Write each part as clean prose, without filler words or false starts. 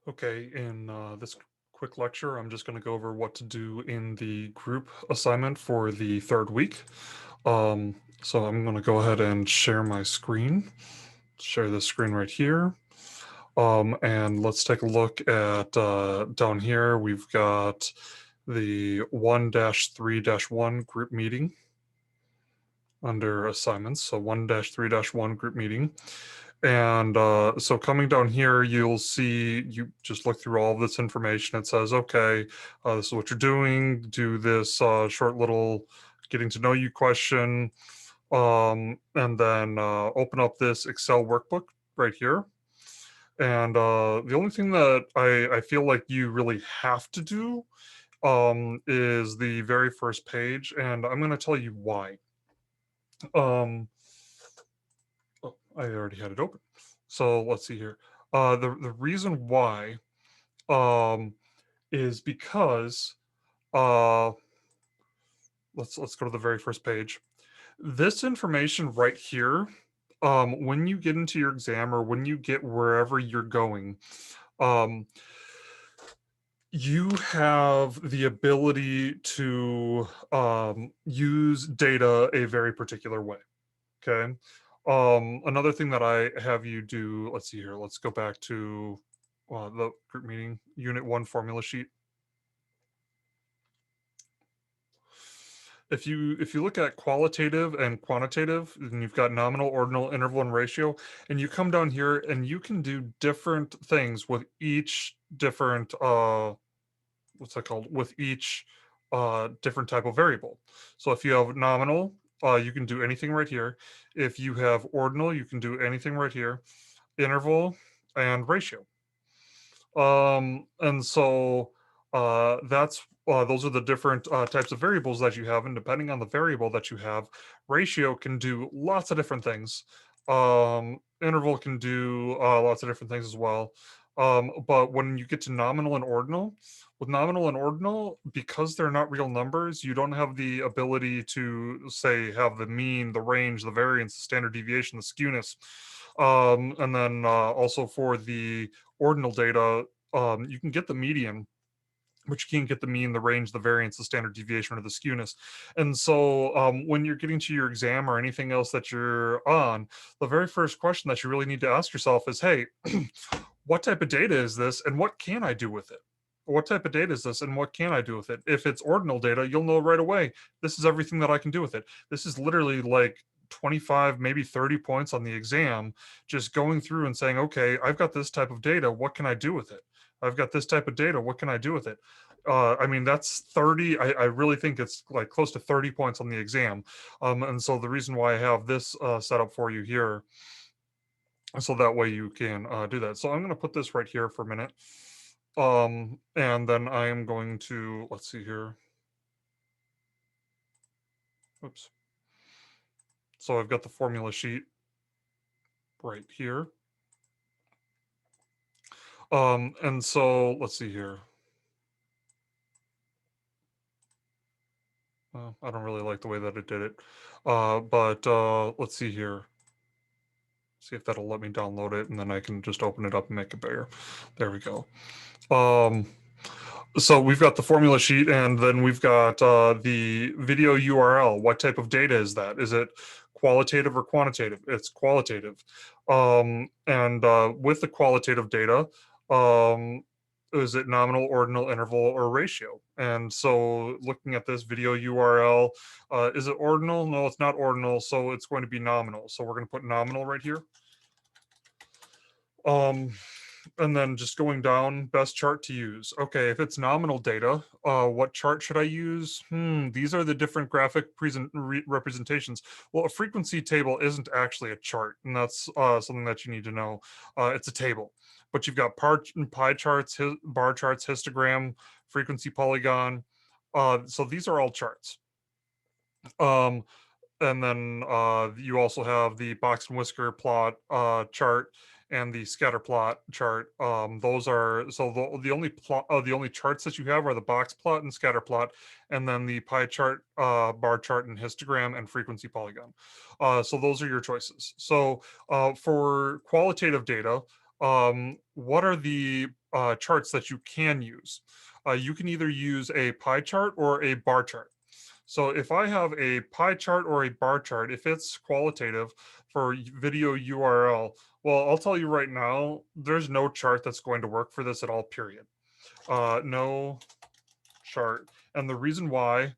Okay, in this quick lecture, I'm just going to go over what to do in the group assignment for the third week. So I'm going to go ahead and share my screen, share this screen right here. And let's take a look at down here. We've got the 1-3-1 group meeting under assignments. So 1-3-1 group meeting. And so coming down here, you'll see, you just look through all of this information. It says, okay, this is what you're doing. Do this short little getting to know you question. And then open up this Excel workbook right here. And the only thing that I feel like you really have to do is the very first page. And I'm going to tell you why. Um, oh, I already had it open. So let's see here. The reason why um, is because uh, let's go to the very first page. This information right here, when you get into your exam or when you get wherever you're going, um, you have the ability to use data a very particular way. Okay. Another thing that I have you do, let's see here, let's go back to the group meeting, unit one formula sheet. If you look at qualitative and quantitative, and you've got nominal, ordinal, interval, and ratio, and you come down here and you can do different things with each different what's that called? With each different type of variable. So if you have nominal, you can do anything right here. If you have ordinal, you can do anything right here. Interval and ratio. And so that's those are the different types of variables that you have, and depending on the variable that you have, ratio can do lots of different things. Interval can do lots of different things as well. But when you get to nominal and ordinal, with nominal and ordinal, because they're not real numbers, you don't have the ability to say have the mean, the range, the variance, the standard deviation, the skewness. And then also for the ordinal data, you can get the median, but you can't get the mean, the range, the variance, the standard deviation, or the skewness. And so when you're getting to your exam or anything else that you're on, the very first question that you really need to ask yourself is, hey, what type of data is this and what can I do with it? What type of data is this and what can I do with it? If it's ordinal data, you'll know right away, this is everything that I can do with it. This is literally like 25, maybe 30 points on the exam, just going through and saying, okay, I've got this type of data. What can I do with it? I've got this type of data. What can I do with it? I mean, that's 30. I really think it's like close to 30 points on the exam. And so the reason why I have this set up for you here, so that way you can do that. So I'm going to put this right here for a minute. And then I am going to, let's see here. Oops. So I've got the formula sheet right here. And so let's see here. I don't really like the way that it did it. But let's see here. See if that'll let me download it, and then I can just open it up and make it bigger. There we go. Um, so we've got the formula sheet, and then we've got the video URL. What type of data is that? Is it qualitative or quantitative? It's qualitative. And with the qualitative data, um, is it nominal, ordinal, interval, or ratio? And so looking at this video URL, is it ordinal? No, it's not ordinal, so it's going to be nominal. So we're going to put nominal right here. Um, and then just going down, best chart to use. Okay, if it's nominal data, what chart should I use? These are the different graphic representations. Well, a frequency table isn't actually a chart, and that's something that you need to know. It's a table, but you've got pie charts, bar charts, histogram, frequency polygon. So these are all charts. Um, and then you also have the box and whisker plot chart and the scatter plot chart. Those are so the only plot the only charts that you have are the box plot and scatter plot, and then the pie chart, bar chart, and histogram and frequency polygon. So those are your choices. So for qualitative data, what are the charts that you can use. You can either use a pie chart or a bar chart. So if I have a pie chart or a bar chart, if it's qualitative for video URL, well, I'll tell you right now, there's no chart that's going to work for this at all, period. No chart. And the reason why,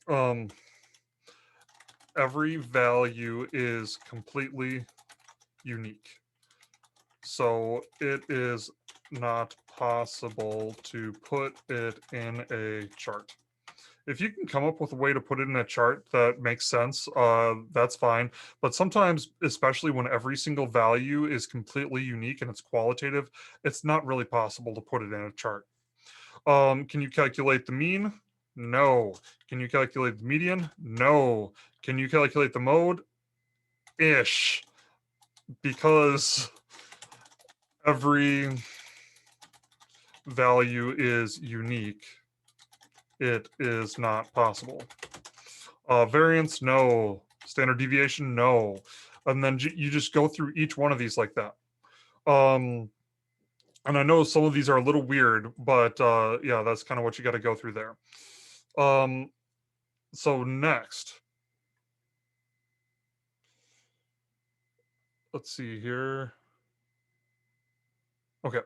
um, every value is completely unique. So it is not possible to put it in a chart. If you can come up with a way to put it in a chart that makes sense, that's fine. But sometimes, especially when every single value is completely unique and it's qualitative, it's not really possible to put it in a chart. Can you calculate the mean? No. Can you calculate the median? No. Can you calculate the mode? Ish. Because every value is unique, it is not possible. Variance, no. Standard deviation, no. And then you just go through each one of these like that. And I know some of these are a little weird, but yeah, that's kind of what you got to go through there. So next, let's see here. Okay.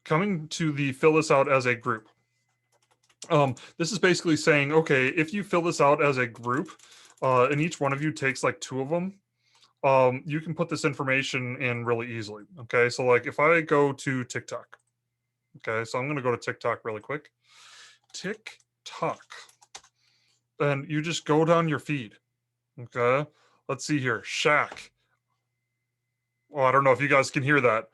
Coming to the fill this out as a group. This is basically saying, okay, if you fill this out as a group, and each one of you takes like 2 of them, you can put this information in really easily. Okay, so like if I go to TikTok, okay, so I'm going to go to TikTok really quick. TikTok, and you just go down your feed. Okay, let's see here. Shaq. Oh, I don't know if you guys can hear that.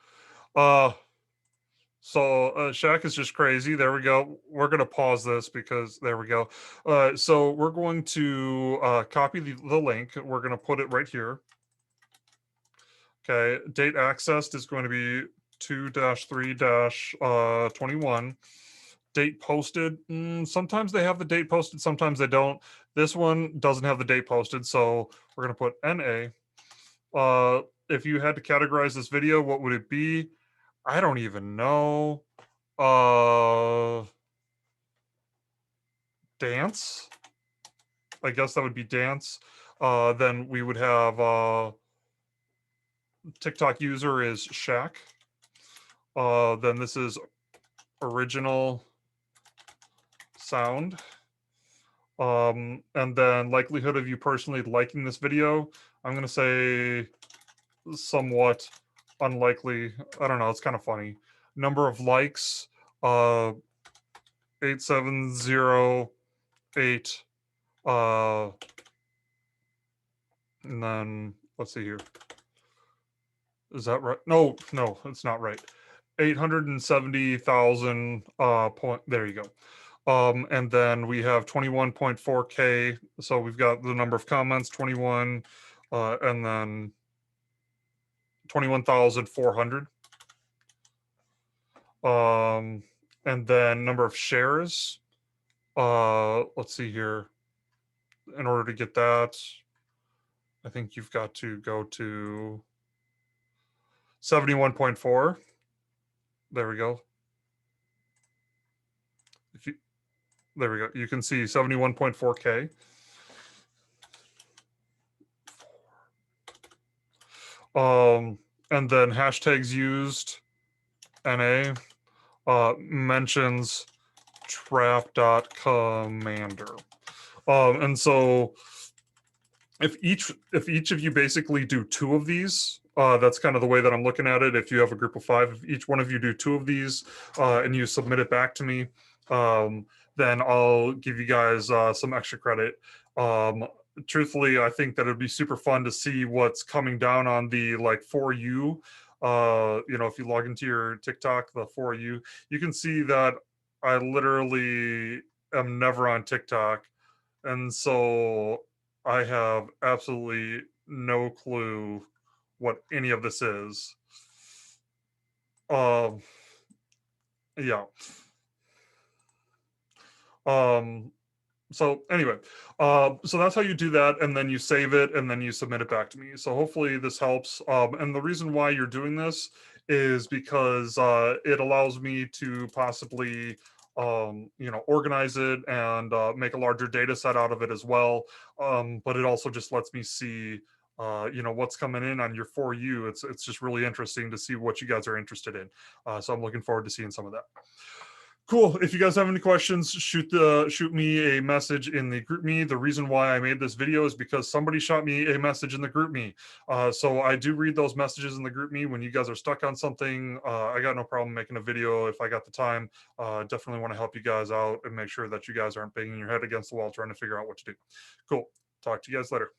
So Shaq is just crazy. There we go. We're going to pause this because there we go. So we're going to copy the link. We're going to put it right here. Okay, date accessed is going to be 2-3-21. Date posted, sometimes they have the date posted, sometimes they don't. This one doesn't have the date posted, so we're going to put NA. If you had to categorize this video, what would it be? I don't even know. Dance? I guess that would be dance. Then we would have TikTok user is Shaq. Then this is original sound. And then likelihood of you personally liking this video, I'm going to say somewhat unlikely. I don't know. It's kind of funny. Number of likes, 8708. And then let's see here. Is that right? No, it's not right. 870,000 point. There you go. And then we have 21.4K. So we've got the number of comments, 21, and then 21,400. And then number of shares. Let's see here. In order to get that, I think you've got to go to 71.4. There we go. There we go. You can see 71.4K. And then hashtags used, NA, mentions trap.commander. And so if each of you basically do 2 of these, that's kind of the way that I'm looking at it. If you have a group of 5, if each one of you do 2 of these and you submit it back to me, then I'll give you guys some extra credit. Truthfully, I think that it'd be super fun to see what's coming down on the like for you. If you log into your TikTok, the for you, you can see that I literally am never on TikTok, and so I have absolutely no clue what any of this is. Yeah. So anyway, so that's how you do that, and then you save it, and then you submit it back to me. So hopefully this helps. And the reason why you're doing this is because it allows me to possibly organize it and make a larger data set out of it as well. But it also just lets me see what's coming in on your For You. It's just really interesting to see what you guys are interested in. So I'm looking forward to seeing some of that. Cool. If you guys have any questions, shoot me a message in the group me. The reason why I made this video is because somebody shot me a message in the group me. So I do read those messages in the group me when you guys are stuck on something. I got no problem making a video if I got the time. Definitely want to help you guys out and make sure that you guys aren't banging your head against the wall trying to figure out what to do. Cool. Talk to you guys later.